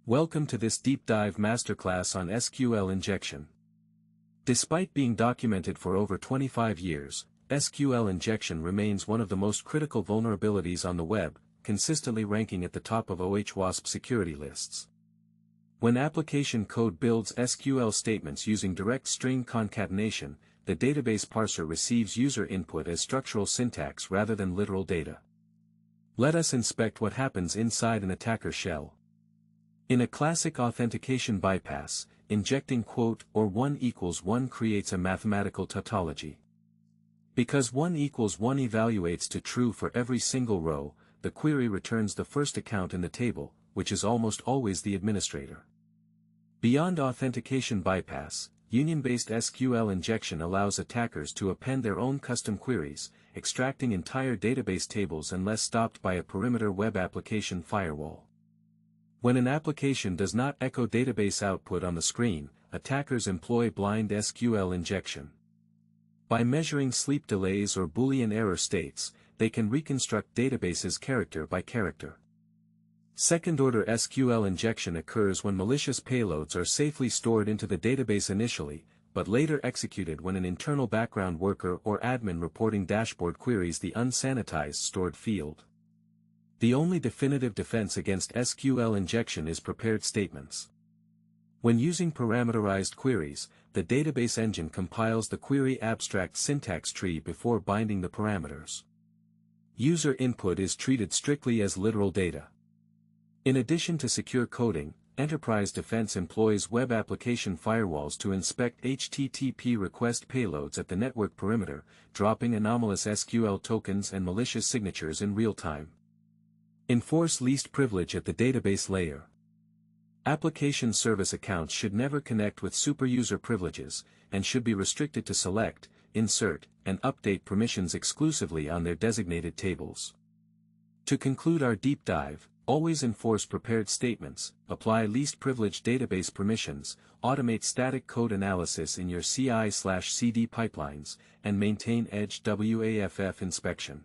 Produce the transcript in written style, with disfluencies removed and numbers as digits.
Welcome to this deep dive masterclass on SQL injection. Despite being documented for over 25 years, SQL injection remains one of the most critical vulnerabilities on the web, consistently ranking at the top of OWASP security lists. When application code builds SQL statements using direct string concatenation, the database parser receives user input as structural syntax rather than literal data. Let us inspect what happens inside an attacker shell. In a classic authentication bypass, injecting quote or 1 equals 1 creates a mathematical tautology. Because 1 equals 1 evaluates to true for every single row, the query returns the first account in the table, which is almost always the administrator. Beyond authentication bypass, union-based SQL injection allows attackers to append their own custom queries, extracting entire database tables unless stopped by a perimeter web application firewall. When an application does not echo database output on the screen, attackers employ blind SQL injection. By measuring sleep delays or Boolean error states, they can reconstruct databases character by character. Second-order SQL injection occurs when malicious payloads are safely stored into the database initially, but later executed when an internal background worker or admin reporting dashboard queries the unsanitized stored field. The only definitive defense against SQL injection is prepared statements. When using parameterized queries, the database engine compiles the query abstract syntax tree before binding the parameters. User input is treated strictly as literal data. In addition to secure coding, enterprise defense employs web application firewalls to inspect HTTP request payloads at the network perimeter, dropping anomalous SQL tokens and malicious signatures in real time. Enforce least privilege at the database layer. Application service accounts should never connect with superuser privileges, and should be restricted to select, insert, and update permissions exclusively on their designated tables. To conclude our deep dive, always enforce prepared statements, apply least privilege database permissions, automate static code analysis in your CI/CD pipelines, and maintain edge WAFF inspection.